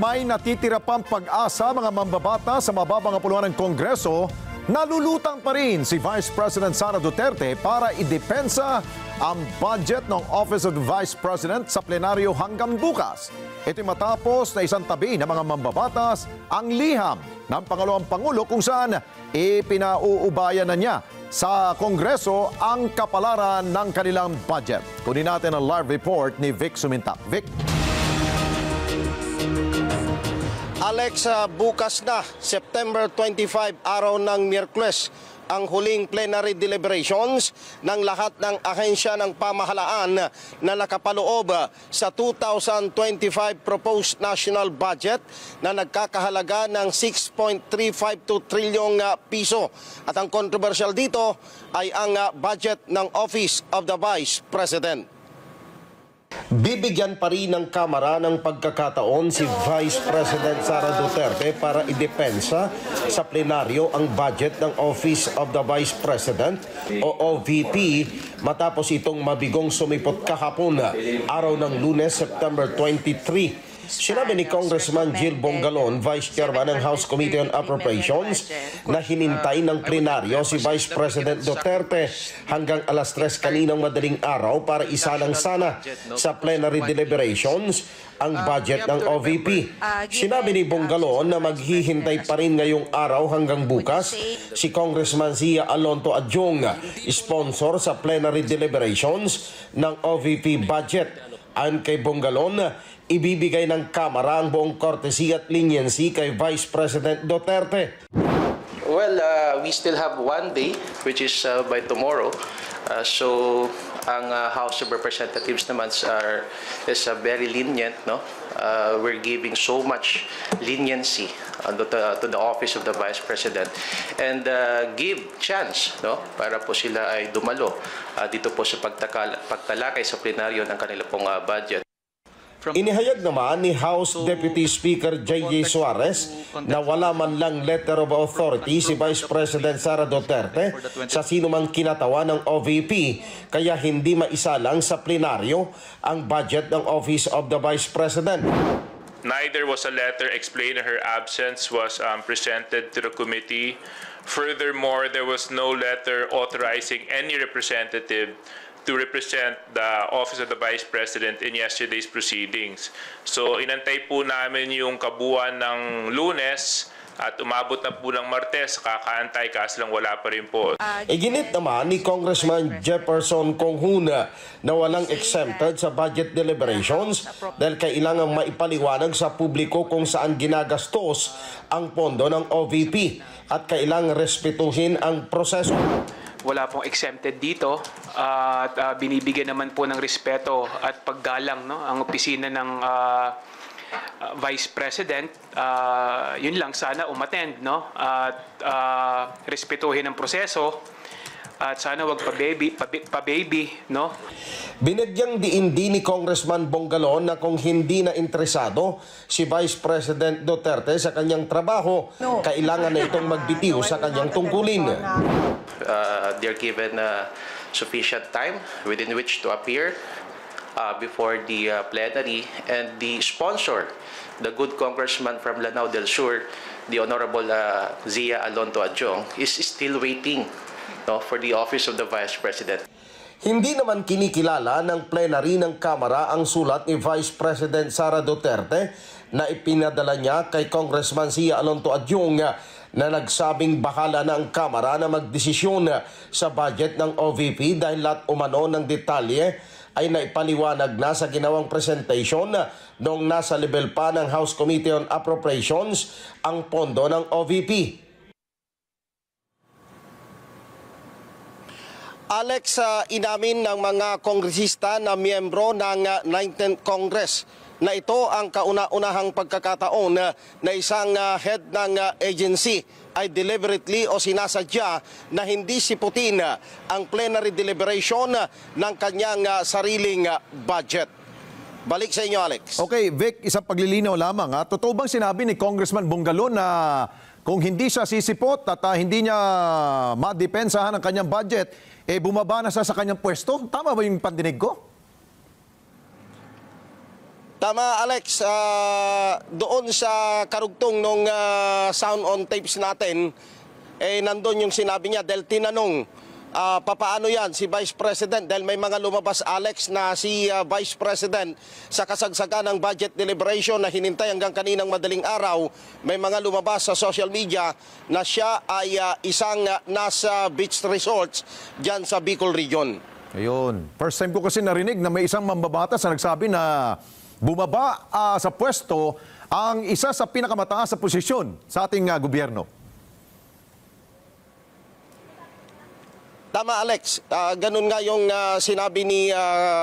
may natitira pang pag-asa mga mambabata sa mababang kapuluan ng Kongreso, nalulutang pa rin si Vice President Sara Duterte para idepensa ang budget ng Office of the Vice President sa plenaryo hanggang bukas. Ito'y matapos na isang tabi ng mga mambabatas ang liham ng pangalawang Pangulo kung saan ipinauubayan na niya sa Kongreso ang kapalaran ng kanilang budget. Kunin natin ang live report ni Vic Sumintap. Vic? Alex, bukas na, September 25, araw ng Miyerkules, ang huling plenary deliberations ng lahat ng ahensya ng pamahalaan na nakapaloob sa 2025 proposed national budget na nagkakahalaga ng 6.352 trilyong piso. At ang controversial dito ay ang budget ng Office of the Vice President. Bibigyan pa rin ng Kamara ng pagkakataon si Vice President Sara Duterte para idepensa sa plenaryo ang budget ng Office of the Vice President o OVP matapos itong mabigong sumipot kahapon araw ng Lunes, September 23. Sinabi ni Congressman Jill Bongalon, Vice Chairman ng House Committee on Appropriations, na hinintay ng plenaryo si Vice President Duterte hanggang alas 3 kaninang madaling araw para isalang sana sa plenary deliberations ang budget ng OVP. Sinabi ni Bongalon na maghihintay pa rin ngayong araw hanggang bukas si Congressman Zia Alonto Adjong, sponsor sa plenary deliberations ng OVP budget. Ayon kay Bongalon, ibibigay ng Kamara ang buong courtesy at leniency kay Vice President Duterte. Well, we still have one day, which is by tomorrow. So, ang House of Representatives naman is very lenient, no? We're giving so much leniency to the Office of the Vice President and give chance, no, para po sila ay dumalo dito po sa pagtalakay sa plenaryo ng kanila pong budget. Inihayag naman ni House Deputy Speaker J.J. Suarez na wala man lang letter of authority si Vice President Sara Duterte sa sinumang kinatawa ng OVP kaya hindi maisalang sa plenaryo ang budget ng Office of the Vice President. Neither was a letter explaining her absence was presented to the committee. Furthermore, there was no letter authorizing any representative to represent the Office of the Vice President in yesterday's proceedings. So inantay po namin yung kabuuan ng Lunes at umabot na po ng Martes, kakaantay kasi lang wala pa rin po. Iginit naman ni Congressman Jefferson Conghuna na walang exempted sa budget deliberations dahil kailangang maipaliwanag sa publiko kung saan ginagastos ang pondo ng OVP at kailangang respetuhin ang proseso. Wala pong exempted dito at binibigyan naman po ng respeto at paggalang, no, ang opisina ng Vice President. Yun lang, sana umattend, no, at respetuhin ang proseso at sana wag pa-baby, no. Binagyang diin din ni Congressman Bongalon na kung hindi na interesado si Vice President Duterte sa kanyang trabaho, kailangan na itong magbitiw sa kanyang tungkulin. They're given sufficient time within which to appear before the plenary, and the sponsor, the good congressman from Lanao del Sur, the Honorable Zia Alonto Adjong, is still waiting, no, for the Office of the Vice President. Hindi naman kinikilala ng plenary ng Kamara ang sulat ni Vice President Sara Duterte na ipinadala niya kay Congressman Zia Alonto Adjong na nagsabing bahala na ang Kamara na magdesisyon sa budget ng OVP dahil lahat umano ng detalye ay naipaliwanag na sa ginawang presentation noong nasa level pa ng House Committee on Appropriations ang pondo ng OVP. Alex, inamin ng mga kongresista na miyembro ng 19th Congress na ito ang kauna-unahang pagkakataon na isang head ng agency ay deliberately o sinasadya na hindi siputin ang plenary deliberation ng kanyang sariling budget. Balik sa inyo, Alex. Okay, Vic, isang paglilinaw lamang. Totoo bang sinabi ni Congressman Bongalon na kung hindi siya sisipot at hindi niya madepensahan ang kanyang budget, bumaba na siya sa kanyang pwesto? Tama ba yung pandinig ko? Tama, Alex. Doon sa karugtong nung sound on tapes natin, nandun yung sinabi niya dahil tinanong, papaano yan si Vice President? Dahil may mga lumabas, Alex, na si Vice President sa kasagsagan ng budget deliberation na hinintay hanggang kaninang madaling araw, may mga lumabas sa social media na siya ay isang nasa beach resorts dyan sa Bicol Region. Ayun. First time ko kasi narinig na may isang mambabatas na nagsabi na bumaba sa pwesto ang isa sa pinakamataas sa posisyon sa ating gobyerno. Tama, Alex. Ganun nga yung sinabi ni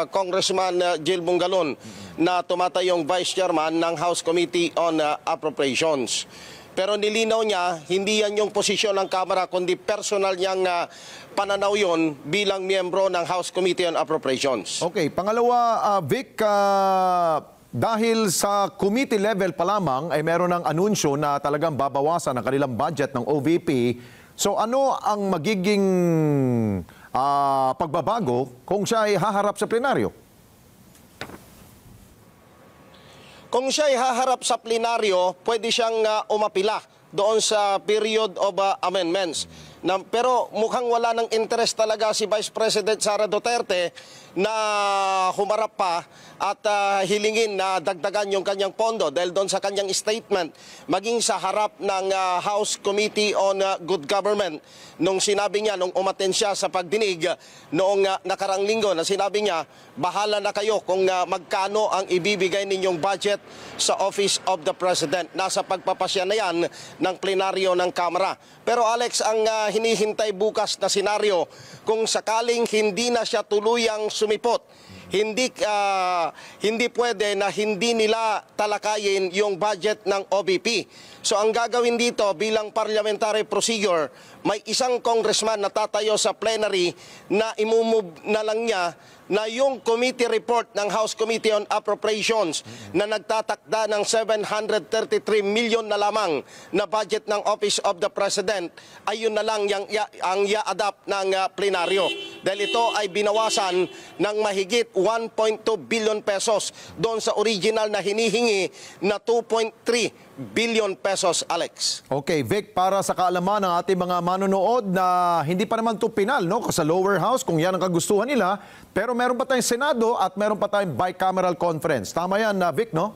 Congressman Jill Bungalon na tumatayong Vice Chairman ng House Committee on Appropriations. Pero nilinaw niya, hindi yan yung posisyon ng Kamara, kundi personal niyang pananaw yon bilang miyembro ng House Committee on Appropriations. Okay, pangalawa, Vic, dahil sa committee level pa lamang ay meron ng anunsyo na talagang babawasan ang kanilang budget ng OVP. So ano ang magiging pagbabago kung siya ay haharap sa plenaryo? Kung siya ay haharap sa plenaryo, pwede siyang umapila doon sa period of amendments. Pero mukhang wala ng interest talaga si Vice President Sara Duterte na humarap pa at hilingin na dagdagan yung kanyang pondo dahil doon sa kanyang statement maging sa harap ng House Committee on Good Government nung sinabi niya, nung umaten siya sa pagdinig noong nakarang linggo na sinabi niya, bahala na kayo kung magkano ang ibibigay ninyong budget sa Office of the President. Nasa pagpapasya na yan ng plenaryo ng Kamara. Pero Alex, ang hinihintay bukas na senaryo, kung sakaling hindi na siya tuluyang sumipot, hindi pwede na hindi nila talakayin yung budget ng OVP. So ang gagawin dito bilang parliamentary procedure, may isang congressman na tatayo sa plenary na imumove na lang niya na yung committee report ng House Committee on Appropriations na nagtatakda ng 733 million na lamang na budget ng Office of the President, ay yun na lang ang i-adapt ng plenaryo. Dahil ito ay binawasan ng mahigit 1.2 billion pesos doon sa original na hinihingi na 2.3 billion pesos, Alex. Okay, Vic, para sa kaalaman ng ating mga manonood na hindi pa naman ito pinal, no? Sa lower house, kung yan ang kagustuhan nila, pero meron pa tayong Senado at meron pa tayong bicameral conference. Tama yan, Vic, no?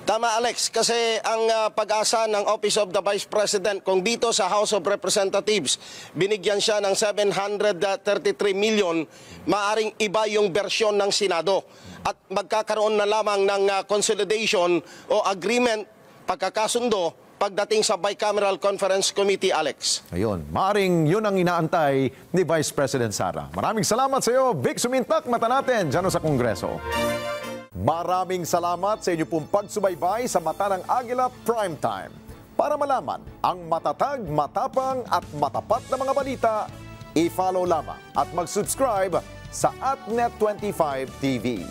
Tama, Alex, kasi ang pag-asa ng Office of the Vice President, kung dito sa House of Representatives, binigyan siya ng 733 million, maaring iba yung bersyon ng Senado. At magkakaroon na lamang ng consolidation o agreement, pagkakasundo, pagdating sa Bicameral Conference Committee, Alex. Ayun, maaring yun ang inaantay ni Vice President Sara. Maraming salamat sa iyo, Vic Sumintak. Mata natin dyan sa Kongreso. Maraming salamat sa inyo pong pagsubaybay sa Mata ng Agila Primetime. Para malaman ang matatag, matapang at matapat na mga balita, i-follow lamang at mag-subscribe sa AtNet25 TV.